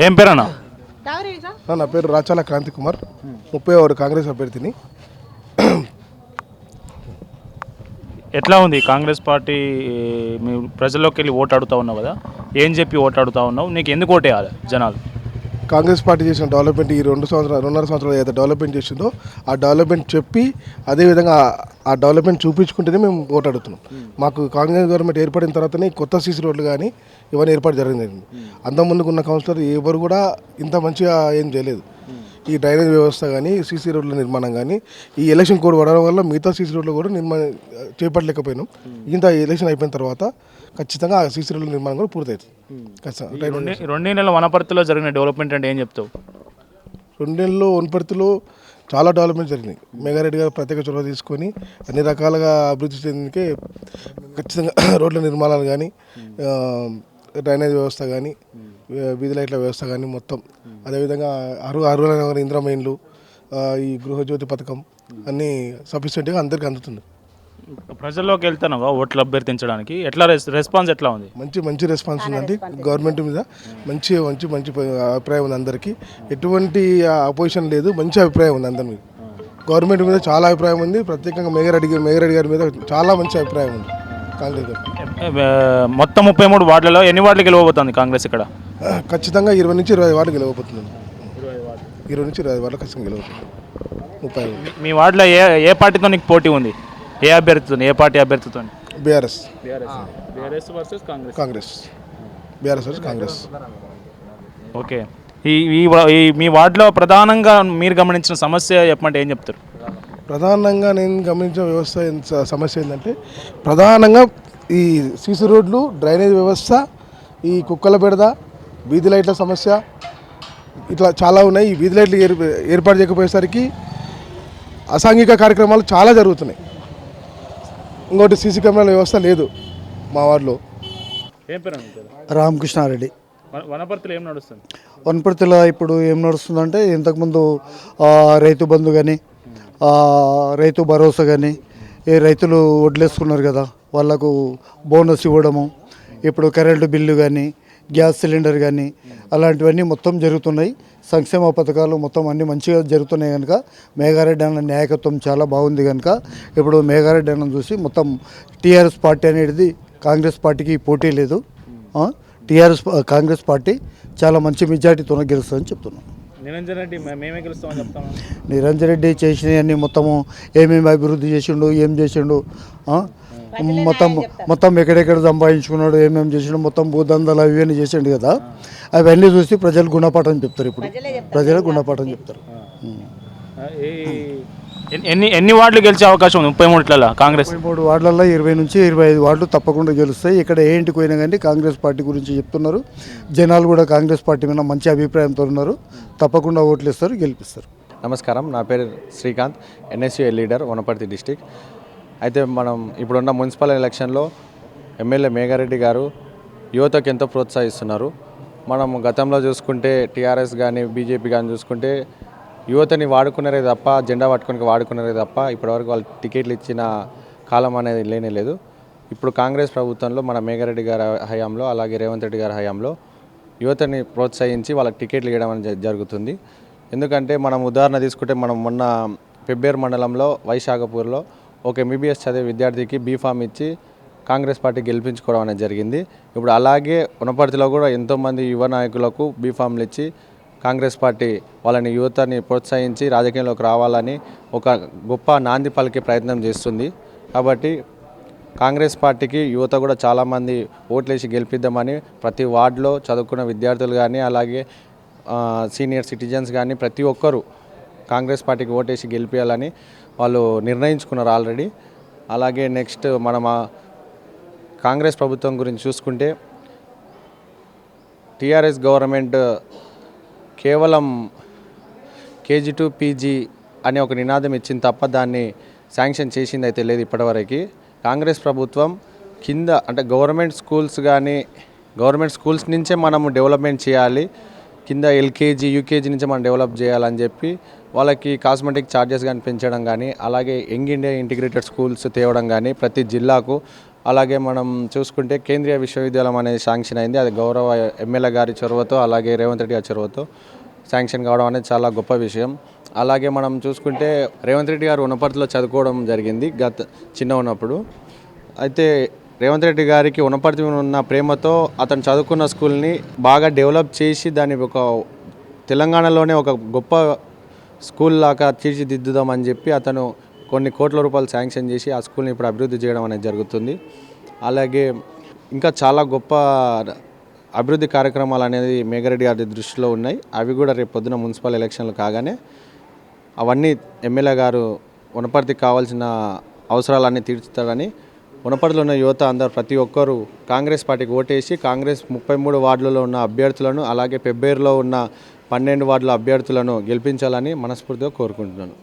ఏం పేరన్నా? నా పేరు రాచాల క్రాంతి కుమార్, 31 కాంగ్రెస్ అభ్యర్థిని. ఎట్లా ఉంది కాంగ్రెస్ పార్టీ? మీ ప్రజల్లోకి వెళ్ళి ఓటు అడుగుతా ఉన్నావు కదా, ఏం చెప్పి ఓటు అడుగుతా ఉన్నావు? నీకు ఎందుకు ఓటేయాలి జనాలు? కాంగ్రెస్ పార్టీ చేసిన డెవలప్మెంట్, ఈ 2.5 సంవత్సరాలు ఏదైతే డెవలప్మెంట్ చేసిందో ఆ డెవలప్మెంట్ చెప్పి అదేవిధంగా ఆ డెవలప్మెంట్ చూపించుకుంటేనే మేము ఓటు అడుగుతున్నాం. మాకు కాంగ్రెస్ గవర్నమెంట్ ఏర్పడిన తర్వాతనే కొత్త సీసీ రోడ్లు కానీ ఇవన్నీ ఏర్పాటు జరిగింది. అంతకుముందుకు ఉన్న కౌన్సిలర్ ఎవరు కూడా ఇంత మంచిగా ఏం చేయలేదు. ఈ డ్రైనేజ్ వ్యవస్థ కానీ, సీసీ రోడ్ల నిర్మాణం కానీ, ఈ ఎలక్షన్ కోడ్ పడడం వల్ల మిగతా సీసీ రోడ్లు కూడా చేపట్టలేకపోయినాం. ఇంత ఎలక్షన్ అయిపోయిన తర్వాత ఖచ్చితంగా ఆ సీసీ రోడ్ల నిర్మాణం కూడా పూర్తవుతుంది. ఖచ్చితంగా 2 నెలల వనపర్తిలో జరిగిన డెవలప్మెంట్ అంటే ఏం చెప్తావు? 2 నెలల్లో వనపర్తిలో చాలా డెవలప్మెంట్ జరిగినాయి. మెగారెడ్డి గారు ప్రత్యేక చొరవ తీసుకొని అన్ని రకాలుగా అభివృద్ధి చెందికే ఖచ్చితంగా రోడ్ల నిర్మాణాలు కానీ, డ్రైనేజ్ వ్యవస్థ కానీ, వీధి లైట్ల వ్యవస్థ కానీ మొత్తం, అదేవిధంగా అర్హులైన ఇంద్రమైన్లు, ఈ గృహజ్యోతి పథకం అన్నీ సఫిషియెంట్గా అందరికీ అందుతుంది. ప్రజల్లోకి వెళ్తానుగా ఓట్లు అభ్యర్థించడానికి ఎట్లా రెస్పాన్స్ ఎట్లా ఉంది? మంచి రెస్పాన్స్ ఉందండి. గవర్నమెంట్ మీద మంచి అభిప్రాయం ఉంది అందరికీ. ఎటువంటి అపోజిషన్ లేదు, మంచి అభిప్రాయం ఉంది అందరి మీద. గవర్నమెంట్ మీద చాలా అభిప్రాయం ఉంది. ప్రత్యేకంగా మేఘరెడ్డి గారి మీద చాలా మంచి అభిప్రాయం ఉంది కాంగ్రెస్ గారు. మొత్తం 33 వార్డులలో ఎన్ని వార్డులు గెలవబోతుంది కాంగ్రెస్ ఇక్కడ? ఖచ్చితంగా 20 నుంచి 20 వార్డులు గెలవబోతుంది. 20 నుంచి 20 వార్డులు ఖచ్చితంగా గెలవబోతుంది. 30. మీ వార్డులో ఏ పార్టీతో నీకు పోటీ ఉంది? ఏ అభ్యర్థితో, ఏ పార్టీ అభ్యర్థితో? BRS versus Congress. BRS versus Congress. Okay. ఈ మీ వార్డులో ప్రధానంగా మీరు గమనించిన సమస్య చెప్పమంటే ఏం చెప్తారు? ప్రధానంగా నేను గమనించిన వ్యవస్థ సమస్య ఏంటంటే, ప్రధానంగా ఈ సీసీ రోడ్లు, డ్రైనేజ్ వ్యవస్థ, ఈ కుక్కల బెడద, వీధి లైట్ల సమస్య, ఇట్లా చాలా ఉన్నాయి. ఈ వీధి లైట్లు ఏర్పాటు చేయకపోయేసరికి అసాంఘిక కార్యక్రమాలు చాలా జరుగుతున్నాయి. ఇంకోటి సీసీ కెమెరాల వ్యవస్థ లేదు మా వార్డులో. ఏం పేరు? రామకృష్ణారెడ్డి. వనపర్తిలో ఏం నడుస్తుంది? వనపర్తిలో ఇప్పుడు ఏం నడుస్తుందంటే, ఇంతకుముందు రైతు బంధు కానీ, రైతు భరోసా కానీ, ఏ రైతులు వడ్లేసుకున్నారు కదా వాళ్ళకు బోనస్ ఇవ్వడము, ఇప్పుడు కరెంటు బిల్లు కానీ, గ్యాస్ సిలిండర్ కానీ, అలాంటివన్నీ మొత్తం జరుగుతున్నాయి. సంక్షేమ పథకాలు మొత్తం అన్నీ మంచిగా జరుగుతున్నాయి కనుక మేఘారెడ్డి అన్న నాయకత్వం చాలా బాగుంది కనుక ఇప్పుడు మేఘారెడ్డి అన్న చూసి మొత్తం టీఆర్ఎస్ పార్టీ అనేది కాంగ్రెస్ పార్టీకి పోటీ లేదు. కాంగ్రెస్ పార్టీ చాలా మంచి మెజార్టీతో గెలుస్తుందని చెప్తున్నాం. నిరంజన్ రెడ్డి చేసినవన్నీ మొత్తము ఏమేమి అభివృద్ధి చేసిండు, ఏం చేసిండు, మొత్తం ఎక్కడెక్కడ సంపాదించుకున్నాడు, ఏమేమి చేసిండు, మొత్తం భూదందాలు అవన్నీ చేసిండు కదా. అవన్నీ చూసి ప్రజలు గుణపాఠం చెప్తారు. ఇప్పుడు ప్రజలు గుణపాఠం చెప్తారు. ఎన్ని వార్డులు గెలిచే అవకాశం ఉంది 33 కాంగ్రెస్? 33 వార్డులలో 20 నుంచి 25 వార్డులు తప్పకుండా గెలుస్తాయి. ఇక్కడ ఏ ఇంటికి పోయినా కానీ కాంగ్రెస్ పార్టీ గురించి చెప్తున్నారు. జనాలు కూడా కాంగ్రెస్ పార్టీ మీద మంచి అభిప్రాయంతో ఉన్నారు. తప్పకుండా ఓట్లు ఇస్తారు, గెలిపిస్తారు. నమస్కారం, నా పేరు Srikanth, NSU leader, Wanaparthy district. అయితే మనం ఇప్పుడున్న మున్సిపల్ ఎలక్షన్లో ఎమ్మెల్యే మేఘారెడ్డి గారు యువతకు ఎంతో ప్రోత్సహిస్తున్నారు. మనం గతంలో చూసుకుంటే టీఆర్ఎస్ కానీ బీజేపీ కానీ చూసుకుంటే యువతని వాడుకున్నారే తప్ప, జెండా పట్టుకొని వాడుకున్నారే తప్ప ఇప్పటివరకు వాళ్ళు టికెట్లు ఇచ్చిన కాలం అనేది లేనే లేదు. ఇప్పుడు కాంగ్రెస్ ప్రభుత్వంలో మన మేఘారెడ్డి గారి హయాంలో, అలాగే రేవంత్ రెడ్డి గారి హయాంలో యువతని ప్రోత్సహించి వాళ్ళకి టికెట్లు ఇవ్వడం అనేది జరుగుతుంది. ఎందుకంటే మనం ఉదాహరణ తీసుకుంటే, మనం మొన్న పెబ్బేరు మండలంలో వైశాఖపూర్లో ఒక ఎంబీబీఎస్ చదివే విద్యార్థికి బీఫామ్ ఇచ్చి కాంగ్రెస్ పార్టీ గెలిపించుకోవడం అనేది జరిగింది. ఇప్పుడు అలాగే వనపర్తిలో కూడా ఎంతోమంది యువ నాయకులకు బీఫామ్లు ఇచ్చి కాంగ్రెస్ పార్టీ వాళ్ళని యువతని ప్రోత్సహించి రాజకీయంలోకి రావాలని ఒక గొప్ప నాంది పలికే ప్రయత్నం చేస్తుంది. కాబట్టి కాంగ్రెస్ పార్టీకి యువత కూడా చాలామంది ఓట్లేసి గెలిపిద్దామని ప్రతి వార్డులో చదువుకున్న విద్యార్థులు కానీ, అలాగే సీనియర్ సిటిజన్స్ కానీ ప్రతి ఒక్కరూ కాంగ్రెస్ పార్టీకి ఓటేసి గెలిపించాలని వాళ్ళు నిర్ణయించుకున్నారు ఆల్రెడీ. అలాగే నెక్స్ట్ మనం కాంగ్రెస్ ప్రభుత్వం గురించి చూసుకుంటే, టీఆర్ఎస్ గవర్నమెంట్ కేవలం కేజీ టు పీజీ అనే ఒక నినాదం ఇచ్చింది తప్ప దాన్ని శాంక్షన్ చేసింది అయితే లేదు ఇప్పటివరకు. కాంగ్రెస్ ప్రభుత్వం కింద అంటే గవర్నమెంట్ స్కూల్స్ నుంచే మనము డెవలప్మెంట్ చేయాలి, కింద ఎల్కేజీ యూకేజీ నుంచే మనం డెవలప్ చేయాలని చెప్పి వాళ్ళకి కాస్మెటిక్ ఛార్జెస్ కానీ పెంచడం కానీ, అలాగే యంగ్ ఇండియా ఇంటిగ్రేటెడ్ స్కూల్స్ తేవడం కానీ, ప్రతి జిల్లాకు అలాగే మనం చూసుకుంటే కేంద్రీయ విశ్వవిద్యాలయం అనేది శాంక్షన్ అయింది. అది గౌరవ ఎమ్మెల్యే గారి చొరవతో అలాగే రేవంత్ రెడ్డి గారి చొరవతో శాంక్షన్ కావడం అనేది చాలా గొప్ప విషయం. అలాగే మనం చూసుకుంటే రేవంత్ రెడ్డి గారు వనపర్తిలో చదువుకోవడం జరిగింది చిన్న ఉన్నప్పుడు. అయితే రేవంత్ రెడ్డి గారికి వనపర్తి ఉన్న ప్రేమతో అతను చదువుకున్న స్కూల్ని బాగా డెవలప్ చేసి దాన్ని ఒక తెలంగాణలోనే ఒక గొప్ప స్కూల్ లాగా తీర్చిదిద్దుదామని చెప్పి అతను కొన్ని కోట్ల రూపాయలు శాంక్షన్ చేసి ఆ స్కూల్ని ఇప్పుడు అభివృద్ధి చేయడం అనేది జరుగుతుంది. అలాగే ఇంకా చాలా గొప్ప అభివృద్ధి కార్యక్రమాలు అనేది మేఘారెడ్డి గారి దృష్టిలో ఉన్నాయి. అవి కూడా రేపు పొద్దున మున్సిపల్ ఎలక్షన్లు కాగానే అవన్నీ ఎమ్మెల్యే గారు వనపర్తికి కావాల్సిన అవసరాలన్నీ తీర్చుతారని వనపర్తిలో ఉన్న యువత అందరూ ప్రతి ఒక్కరూ కాంగ్రెస్ పార్టీకి ఓటేసి కాంగ్రెస్ 33 వార్డులలో ఉన్న అభ్యర్థులను అలాగే పెబ్బేరులో ఉన్న 12 వార్డుల అభ్యర్థులను గెలిపించాలని మనస్ఫూర్తిగా కోరుకుంటున్నాను.